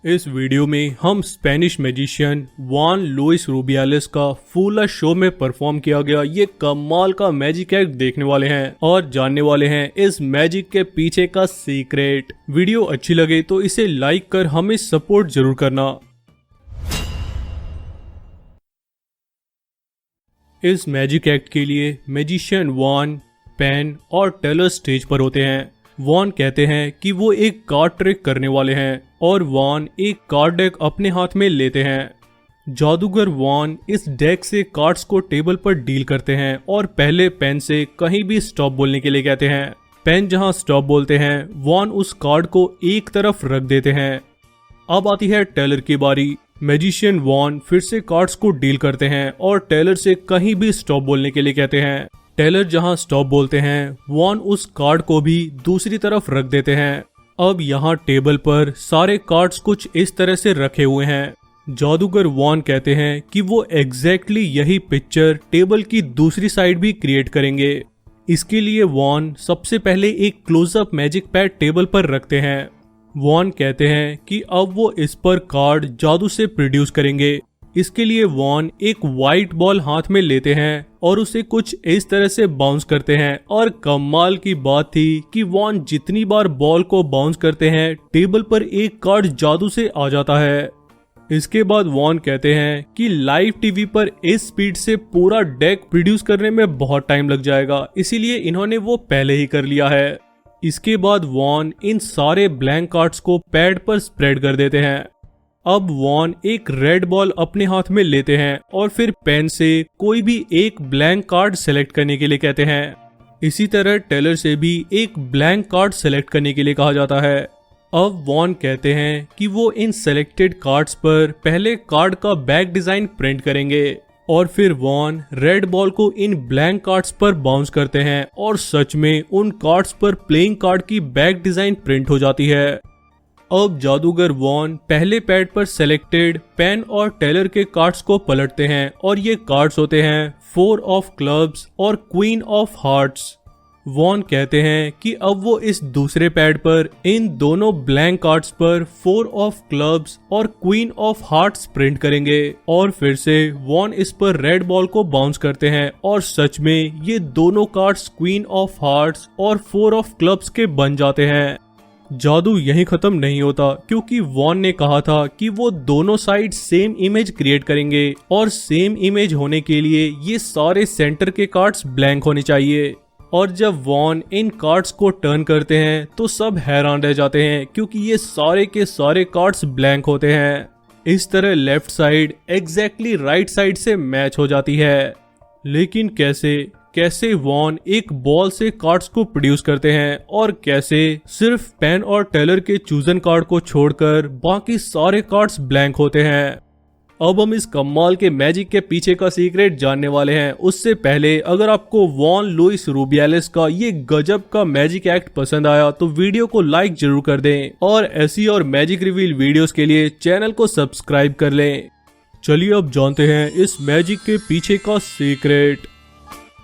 इस वीडियो में हम स्पेनिश मैजिशियन जुआन लुइस रुबियालेस का फूला शो में परफॉर्म किया गया ये कमाल का मैजिक एक्ट देखने वाले हैं और जानने वाले हैं इस मैजिक के पीछे का सीक्रेट। वीडियो अच्छी लगे तो इसे लाइक कर हमें सपोर्ट जरूर करना। इस मैजिक एक्ट के लिए मैजिशियन जुआन, पेन और टेलर स्टेज पर होते हैं। जुआन कहते हैं कि वो एक कार्ड ट्रिक करने वाले हैं और जुआन एक कार्ड डेक अपने हाथ में लेते हैं। जादूगर जुआन इस डेक से कार्ड्स को टेबल पर डील करते हैं और पहले पेन से कहीं भी स्टॉप बोलने के लिए कहते हैं। पेन जहां स्टॉप बोलते हैं जुआन उस कार्ड को एक तरफ रख देते हैं। अब आती है टेलर की बारी। मैजिशियन जुआन फिर से कार्ड्स को डील करते हैं और टेलर से कहीं भी स्टॉप बोलने के लिए कहते हैं। टेलर जहां स्टॉप बोलते हैं जुआन उस कार्ड को भी दूसरी तरफ रख देते हैं। अब यहाँ टेबल पर सारे कार्ड्स कुछ इस तरह से रखे हुए हैं। जादूगर जुआन कहते हैं कि वो एग्जैक्टली यही पिक्चर टेबल की दूसरी साइड भी क्रिएट करेंगे। इसके लिए जुआन सबसे पहले एक क्लोजअप मैजिक पैड टेबल पर रखते हैं। जुआन कहते हैं कि अब वो इस पर कार्ड जादू से प्रोड्यूस करेंगे। इसके लिए जुआन एक व्हाइट बॉल हाथ में लेते हैं और उसे कुछ इस तरह से बाउंस करते हैं और कमाल की बात थी कि जुआन जितनी बार बॉल को बाउंस करते हैं टेबल पर एक कार्ड जादू से आ जाता है। इसके बाद जुआन कहते हैं कि लाइव टीवी पर इस स्पीड से पूरा डेक प्रोड्यूस करने में बहुत टाइम लग जाएगा, इसीलिए इन्होंने वो पहले ही कर लिया है। इसके बाद जुआन इन सारे ब्लैंक कार्ड्स को पैड पर स्प्रेड कर देते हैं। अब जुआन एक रेड बॉल अपने हाथ में लेते हैं और फिर पेन से कोई भी एक ब्लैंक कार्ड सेलेक्ट करने के लिए कहते हैं। इसी तरह टेलर से भी एक ब्लैंक कार्ड सेलेक्ट करने के लिए कहा जाता है। अब जुआन कहते हैं कि वो इन सेलेक्टेड कार्ड्स पर पहले कार्ड का बैक डिजाइन प्रिंट करेंगे और फिर जुआन रेड बॉल को इन ब्लैंक कार्ड्स पर बाउंस करते हैं और सच में उन कार्ड्स पर प्लेइंग कार्ड की बैक डिजाइन प्रिंट हो जाती है। अब जादूगर जुआन पहले पैड पर सेलेक्टेड पेन और टेलर के कार्ड्स को पलटते हैं और ये कार्ड्स होते हैं 4 ऑफ क्लब्स और क्वीन ऑफ हार्ट्स। जुआन कहते हैं कि अब वो इस दूसरे पैड पर इन दोनों ब्लैंक कार्ड्स पर 4 ऑफ क्लब्स और क्वीन ऑफ हार्ट्स प्रिंट करेंगे और फिर से जुआन इस पर रेड बॉल को बाउंस करते हैं और सच में ये दोनों कार्ड्स क्वीन ऑफ हार्ट्स और 4 ऑफ क्लब्स के बन जाते हैं। जादू यहीं खत्म नहीं होता क्योंकि जुआन ने कहा था कि वो दोनों साइड सेम इमेज क्रिएट करेंगे और सेम इमेज होने के लिए ये सारे सेंटर के कार्ड्स ब्लैंक होने चाहिए। और जब जुआन इन कार्ड्स को टर्न करते हैं तो सब हैरान रह जाते हैं क्योंकि ये सारे के सारे कार्ड्स ब्लैंक होते हैं। इस तरह left side exactly right side से मैच हो जाती है। लेकिन कैसे जुआन एक बॉल से कार्ड्स को प्रोड्यूस करते हैं और कैसे सिर्फ पेन और टेलर के चूजन कार्ड को छोड़कर बाकी सारे कार्ड्स ब्लैंक होते हैं। अब हम इस कमाल के मैजिक के पीछे का सीक्रेट जानने वाले हैं। उससे पहले अगर आपको जुआन लुइस रुबियालेस का ये गजब का मैजिक एक्ट पसंद आया तो वीडियो को लाइक जरूर कर दें और ऐसी और मैजिक रिवील वीडियोस के लिए चैनल को सब्सक्राइब कर लें। चलिए अब जानते हैं इस मैजिक के पीछे का सीक्रेट।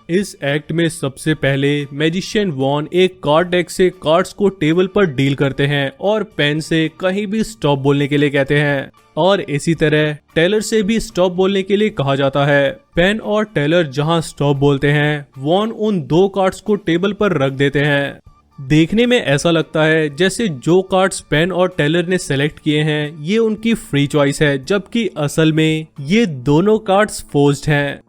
इस एक्ट में सबसे पहले मैजिशियन जुआन एक कार्ड डेक से कार्ड्स को टेबल पर डील करते हैं और पेन से कहीं भी स्टॉप बोलने के लिए कहते हैं और इसी तरह टेलर से भी स्टॉप बोलने के लिए कहा जाता है। पेन और टेलर जहां स्टॉप बोलते हैं जुआन उन दो कार्ड्स को टेबल पर रख देते हैं। देखने में ऐसा लगता है जैसे जो कार्ड्स पेन और टेलर ने सेलेक्ट किए हैं ये उनकी फ्री चॉइस है, जबकि असल में ये दोनों कार्ड्स फोर्स्ड हैं।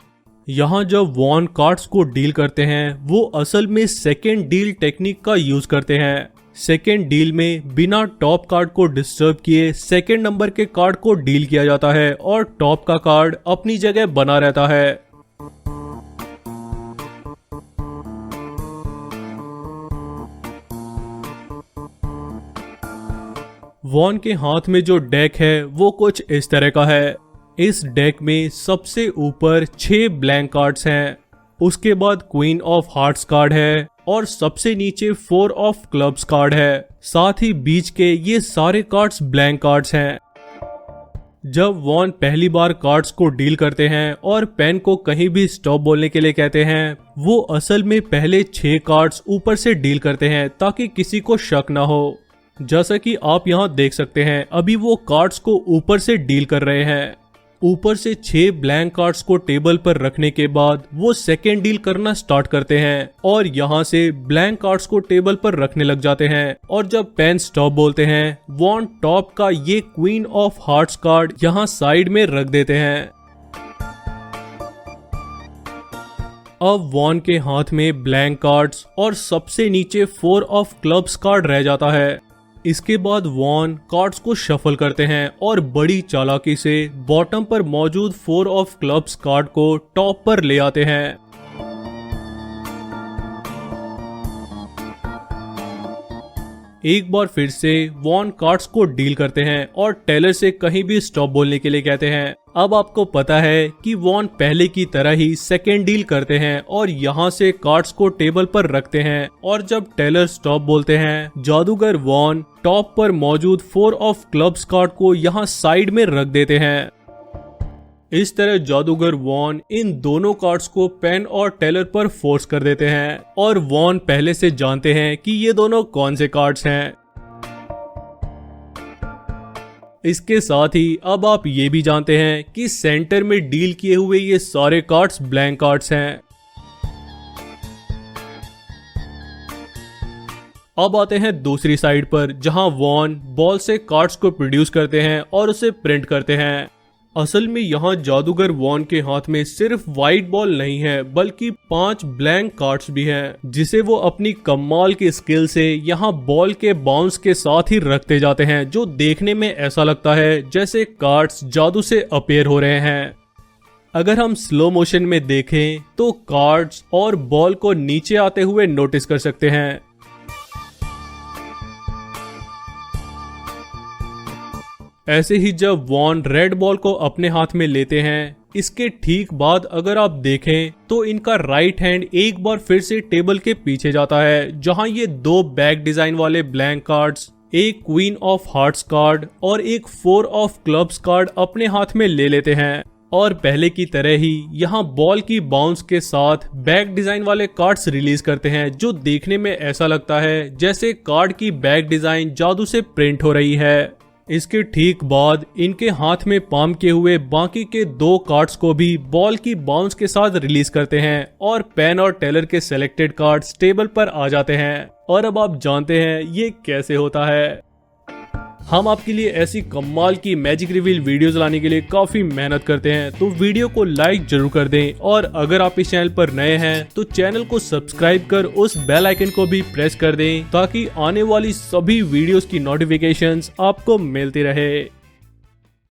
यहाँ जब जुआन कार्ड्स को डील करते हैं वो असल में सेकेंड डील टेक्निक का यूज करते हैं। सेकेंड डील में बिना टॉप कार्ड को डिस्टर्ब किए सेकेंड नंबर के कार्ड को डील किया जाता है और टॉप का कार्ड अपनी जगह बना रहता है। जुआन के हाथ में जो डेक है वो कुछ इस तरह का है। इस डेक में सबसे ऊपर 6 ब्लैंक कार्ड्स हैं, उसके बाद क्वीन ऑफ हार्ट्स कार्ड है और सबसे नीचे 4 ऑफ क्लब्स कार्ड है। साथ ही बीच के ये सारे कार्ड्स ब्लैंक कार्ड्स हैं। जब जुआन पहली बार कार्ड्स को डील करते हैं और पेन को कहीं भी स्टॉप बोलने के लिए कहते हैं वो असल में पहले 6 कार्ड्स ऊपर से डील करते हैं ताकि किसी को शक ना हो। जैसा कि आप यहाँ देख सकते हैं, अभी वो कार्ड्स को ऊपर से डील कर रहे हैं। ऊपर से 6 ब्लैंक कार्ड्स को टेबल पर रखने के बाद वो सेकेंड डील करना स्टार्ट करते हैं और यहाँ से ब्लैंक कार्ड्स को टेबल पर रखने लग जाते हैं। और जब पेन स्टॉप बोलते हैं, वॉन टॉप का ये क्वीन ऑफ हार्ट्स कार्ड यहाँ साइड में रख देते हैं। अब वॉन के हाथ में ब्लैंक कार्ड्स और सबसे नीचे 4 ऑफ क्लब्स कार्ड रह जाता है। इसके बाद वॉन कार्ड्स को शफल करते हैं और बड़ी चालाकी से बॉटम पर मौजूद 4 ऑफ क्लब्स कार्ड को टॉप पर ले आते हैं। एक बार फिर से वॉन कार्ड्स को डील करते हैं और टेलर से कहीं भी स्टॉप बोलने के लिए कहते हैं। अब आपको पता है कि वॉन पहले की तरह ही सेकेंड डील करते हैं और यहाँ से कार्ड्स को टेबल पर रखते हैं और जब टेलर स्टॉप बोलते हैं, जादूगर वॉन टॉप पर मौजूद 4 ऑफ क्लब्स कार्ड को यहाँ साइड में रख देते हैं। इस तरह जादूगर वॉन इन दोनों कार्ड्स को पेन और टेलर पर फोर्स कर देते हैं और वॉन पहले से जानते हैं कि ये दोनों कौन से कार्ड्स हैं। इसके साथ ही अब आप ये भी जानते हैं कि सेंटर में डील किए हुए ये सारे कार्ड्स ब्लैंक कार्ड्स हैं। अब आते हैं दूसरी साइड पर, जहां वॉन बॉल से कार्ड्स को प्रोड्यूस करते हैं और उसे प्रिंट करते हैं। असल में यहाँ जादूगर वॉन के हाथ में सिर्फ व्हाइट बॉल नहीं है, बल्कि 5 ब्लैंक कार्ड्स भी हैं, जिसे वो अपनी कमाल की स्किल से यहाँ बॉल के बाउंस के साथ ही रखते जाते हैं, जो देखने में ऐसा लगता है जैसे कार्ड्स जादू से अपीयर हो रहे हैं। अगर हम स्लो मोशन में देखें तो कार्ड्स और बॉल को नीचे आते हुए नोटिस कर सकते हैं। ऐसे ही जब वॉन रेड बॉल को अपने हाथ में लेते हैं, इसके ठीक बाद अगर आप देखें तो इनका राइट हैंड एक बार फिर से टेबल के पीछे जाता है, जहां ये 2 बैक डिजाइन वाले ब्लैंक कार्ड्स, एक क्वीन ऑफ हार्ट्स कार्ड और एक 4 ऑफ क्लब्स कार्ड अपने हाथ में ले लेते हैं और पहले की तरह ही यहाँ बॉल की बाउंस के साथ बैक डिजाइन वाले कार्ड्स रिलीज करते हैं, जो देखने में ऐसा लगता है जैसे कार्ड की बैक डिजाइन जादू से प्रिंट हो रही है। इसके ठीक बाद इनके हाथ में पाम किए हुए बाकी के 2 कार्ड्स को भी बॉल की बाउंस के साथ रिलीज करते हैं और पेन और टेलर के सिलेक्टेड कार्ड्स टेबल पर आ जाते हैं। और अब आप जानते हैं ये कैसे होता है। हम आपके लिए ऐसी कमाल की मैजिक रिवील वीडियोस लाने के लिए काफी मेहनत करते हैं, तो वीडियो को लाइक जरूर कर दें और अगर आप इस चैनल पर नए हैं तो चैनल को सब्सक्राइब कर उस बेल आइकन को भी प्रेस कर दें, ताकि आने वाली सभी वीडियोस की नोटिफिकेशंस आपको मिलती रहे।